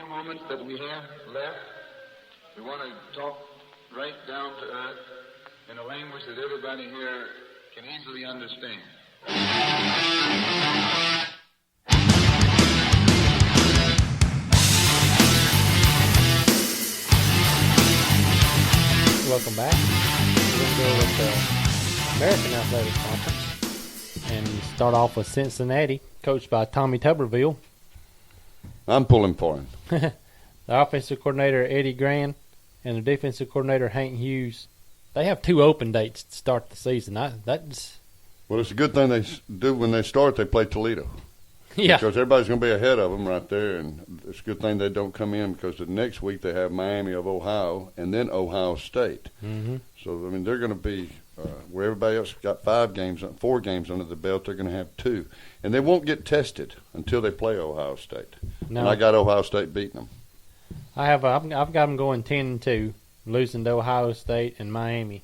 few moments that we have left, we want to talk right down to earth in a language that everybody here can easily understand. Welcome back. We're going to go with the American Athletic Conference and start off with Cincinnati, coached by Tommy Tuberville. I'm pulling for him. The offensive coordinator, Eddie Gran, and the defensive coordinator, Hank Hughes. They have 2 open dates to start the season. Well, it's a good thing they do when they start. They play Toledo. Yeah. Because everybody's going to be ahead of them right there, and it's a good thing they don't come in because the next week they have Miami of Ohio and then Ohio State. Mm-hmm. So, I mean, they're going to be where everybody else got 4 games under the belt, they're going to have 2. And they won't get tested until they play Ohio State. No. And I got Ohio State beating them. I've got them going 10-2, losing to Ohio State and Miami,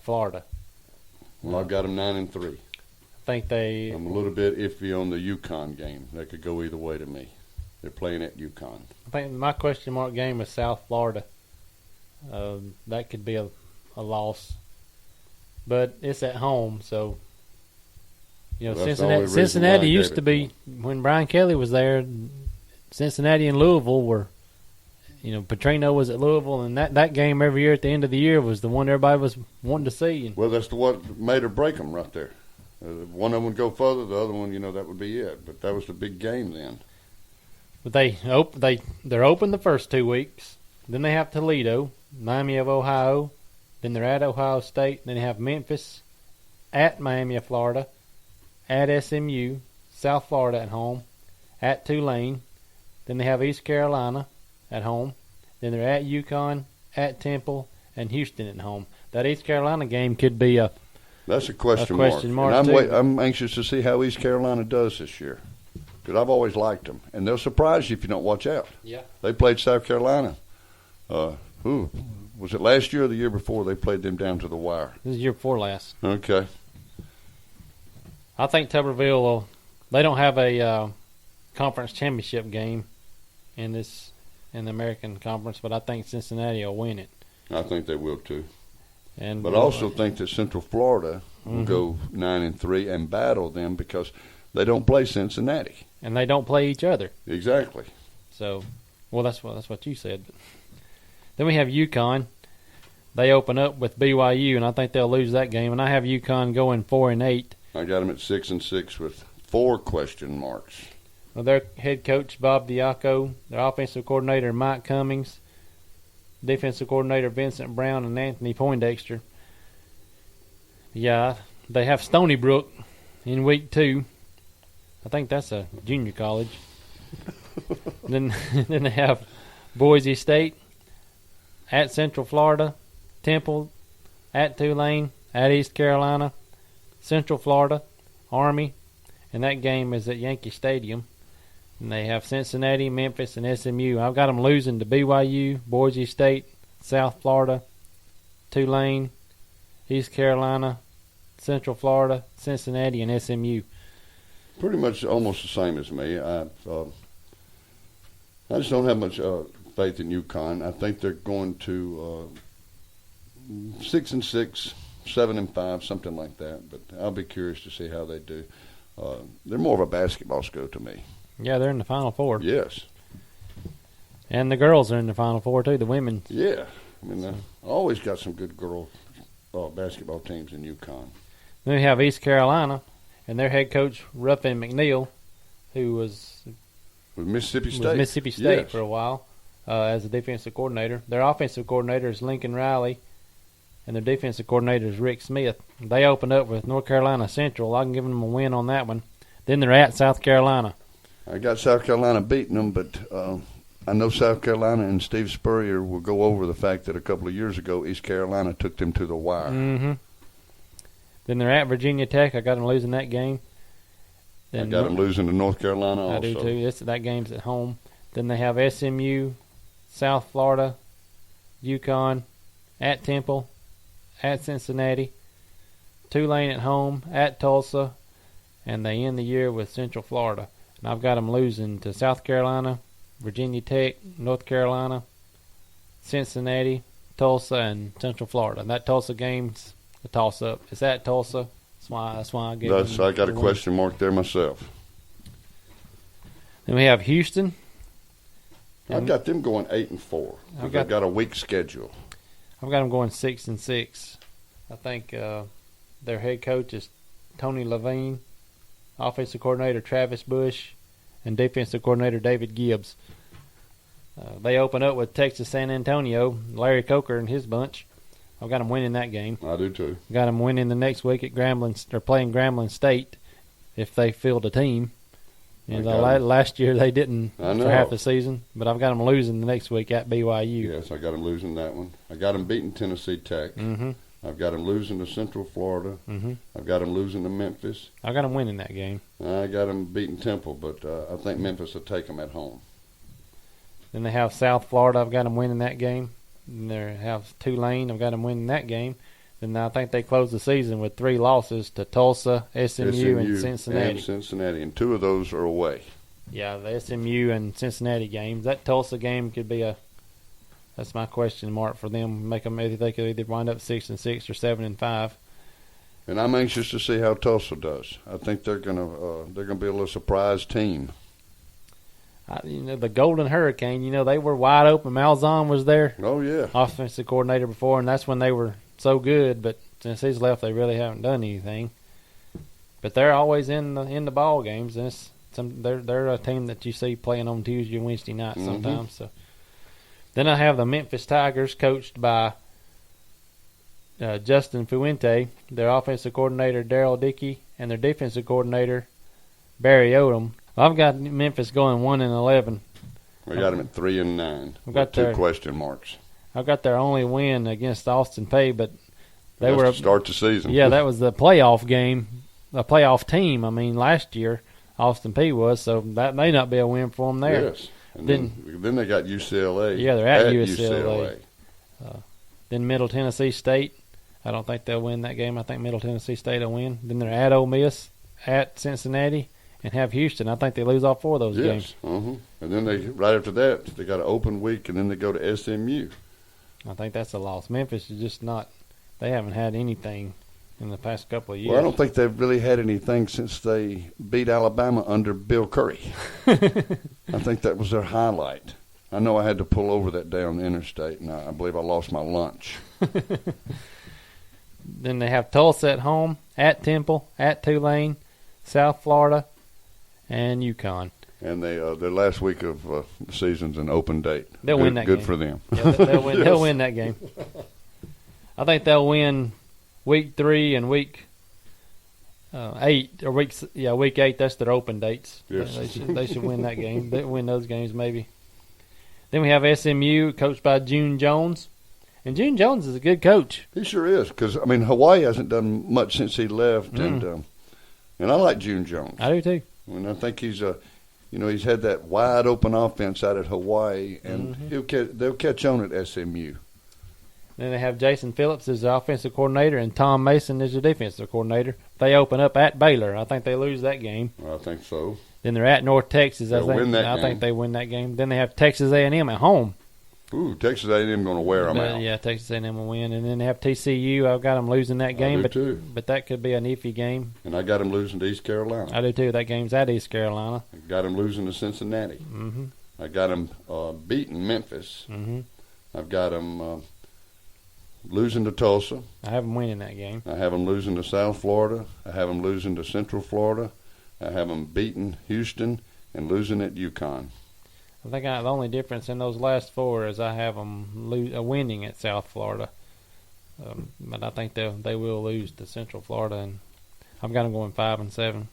Florida. Well, I've got them 9-3. I think I'm a little bit iffy on the UConn game. That could go either way to me. They're playing at UConn. I think my question mark game is South Florida. That could be a loss. But it's at home, so Cincinnati used to be, when Brian Kelly was there, Cincinnati and Louisville were, Petrino was at Louisville, and that game every year at the end of the year was the one everybody was wanting to see. Well, that's what made or break them right there. One of them would go further, the other one, that would be it. But that was the big game then. But they're open the first 2 weeks. Then they have Toledo, Miami of Ohio. Then they're at Ohio State. Then they have Memphis, at Miami of Florida, at SMU, South Florida at home, at Tulane. Then they have East Carolina at home. Then they're at UConn, at Temple, and Houston at home. That East Carolina game could be that's a question mark. And I'm anxious to see how East Carolina does this year because I've always liked them. And they'll surprise you if you don't watch out. Yeah. They played South Carolina. Was it last year or the year before they played them down to the wire? This is year before last. Okay. I think Tuberville they don't have a conference championship game in the American Conference, but I think Cincinnati will win it. I think they will too. But I also think that Central Florida will go 9-3 and battle them because they don't play Cincinnati. And they don't play each other. Exactly. So, that's what you said. Then we have UConn. They open up with BYU, and I think they'll lose that game. And I have UConn going 4-8. I got them at 6-6 with 4 question marks. Well, their head coach Bob Diaco, their offensive coordinator Mike Cummings, defensive coordinator Vincent Brown, and Anthony Poindexter. Yeah, they have Stony Brook in week 2. I think that's a junior college. then they have Boise State, at Central Florida, Temple, at Tulane, at East Carolina, Central Florida, Army, and that game is at Yankee Stadium. And they have Cincinnati, Memphis, and SMU. I've got them losing to BYU, Boise State, South Florida, Tulane, East Carolina, Central Florida, Cincinnati, and SMU. Pretty much almost the same as me. I just don't have much faith in UConn. I think they're going to 6-6, 7-5, something like that. But I'll be curious to see how they do. They're more of a basketball school to me. Yeah, they're in the Final Four. Yes. And the girls are in the Final Four, too, the women. Yeah. I mean, I always got some good girl basketball teams in UConn. Then we have East Carolina, and their head coach, Ruffin McNeil, who was with Mississippi State, yes, for a while as a defensive coordinator. Their offensive coordinator is Lincoln Riley, and their defensive coordinator is Rick Smith. They opened up with North Carolina Central. I can give them a win on that one. Then they're at South Carolina. I got South Carolina beating them, but I know South Carolina and Steve Spurrier will go over the fact that a couple of years ago East Carolina took them to the wire. Mm-hmm. Then they're at Virginia Tech. I got them losing that game. Then I got them losing to North Carolina also. I do too. That game's at home. Then they have SMU, South Florida, UConn, at Temple, at Cincinnati, Tulane at home, at Tulsa, and they end the year with Central Florida. And I've got them losing to South Carolina, Virginia Tech, North Carolina, Cincinnati, Tulsa, and Central Florida. And that Tulsa game's a toss-up. It's at Tulsa. That's why I gave them I got a the question mark there myself. Then we have Houston. I've got them going 8-4. They've got a weak schedule. I've got them going 6-6. I think their head coach is Tony Levine, offensive coordinator Travis Bush, and defensive coordinator David Gibbs. They open up with Texas San Antonio, Larry Coker and his bunch. I've got them winning that game. I do too. Got them winning the next week at Grambling. They're playing Grambling State if they field a team. And last year they didn't for half the season, but I've got them losing the next week at BYU. Yes, I got them losing that one. I got them beating Tennessee Tech. Mm-hmm. I've got them losing to Central Florida. Mm-hmm. I've got them losing to Memphis. I got them winning that game. I got them beating Temple, but I think Memphis will take them at home. Then they have South Florida. I've got them winning that game. Then they have Tulane. I've got them winning that game. Then I think they close the season with 3 losses to Tulsa, SMU and Cincinnati. And 2 of those are away. Yeah, the SMU and Cincinnati games. That Tulsa game could be that's my question mark for them. Make them they could either wind up 6-6 or 7-5. And I'm anxious to see how Tulsa does. I think they're gonna be a little surprise team. The Golden Hurricane. They were wide open. Malzahn was there. Oh yeah, offensive coordinator before, and that's when they were so good. But since he's left, they really haven't done anything. But they're always in the ball games, and they're a team that you see playing on Tuesday and Wednesday nights sometimes. So then I have the Memphis Tigers, coached by Justin Fuente, their offensive coordinator Darryl Dickey, and their defensive coordinator Barry Odom. I've got Memphis going 1-11. We got them at 3-9. I've got 2 question marks. I've got their only win against Austin Peay, but they That's were to start the season. Yeah, that was the playoff game, a playoff team. I mean, last year Austin Peay was, so that may not be a win for them there. Yes. And then they got UCLA. Yeah, they're at UCLA. Then Middle Tennessee State. I don't think they'll win that game. I think Middle Tennessee State will win. Then they're at Ole Miss, at Cincinnati, and have Houston. I think they lose all 4 of those games. And then right after that, they got an open week, and then they go to SMU. I think that's a loss. Memphis is just not – they haven't had anything in the past couple of years. Well, I don't think they've really had anything since they beat Alabama under Bill Curry. I think that was their highlight. I know I had to pull over that day on the interstate, and I believe I lost my lunch. Then they have Tulsa at home, at Temple, at Tulane, South Florida, and UConn. And their last week of the season's an open date. They'll win that game. game. Good for them. Yeah, they'll win. Yes. They'll win that game. I think they'll win week 3 and week 8 or week 8. That's their open dates. Yes. They should win that game. They win those games maybe. Then we have SMU, coached by June Jones. And June Jones is a good coach. He sure is, because Hawaii hasn't done much since he left, and I like June Jones. I do too. And I think he's he's had that wide open offense out at Hawaii, and they'll catch on at SMU. Then they have Jason Phillips as the offensive coordinator, and Tom Mason as the defensive coordinator. They open up at Baylor. I think they lose that game. I think so. Then they're at North Texas. I think they win that game. Then they have Texas A&M at home. Ooh, Texas A&M going to wear them out. Yeah, Texas A&M will win. And then they have TCU. I've got them losing that game. I do too. But that could be an iffy game. And I got them losing to East Carolina. I do too. That game's at East Carolina. I got them losing to Cincinnati. Mm-hmm. I got them beating Memphis. Mm-hmm. I've got them losing to Tulsa. I have them winning that game. I have them losing to South Florida. I have them losing to Central Florida. I have them beating Houston and losing at UConn. I think the only difference in those last 4 is I have them winning at South Florida. But I think they will lose to Central Florida, and I've got them going 5-7.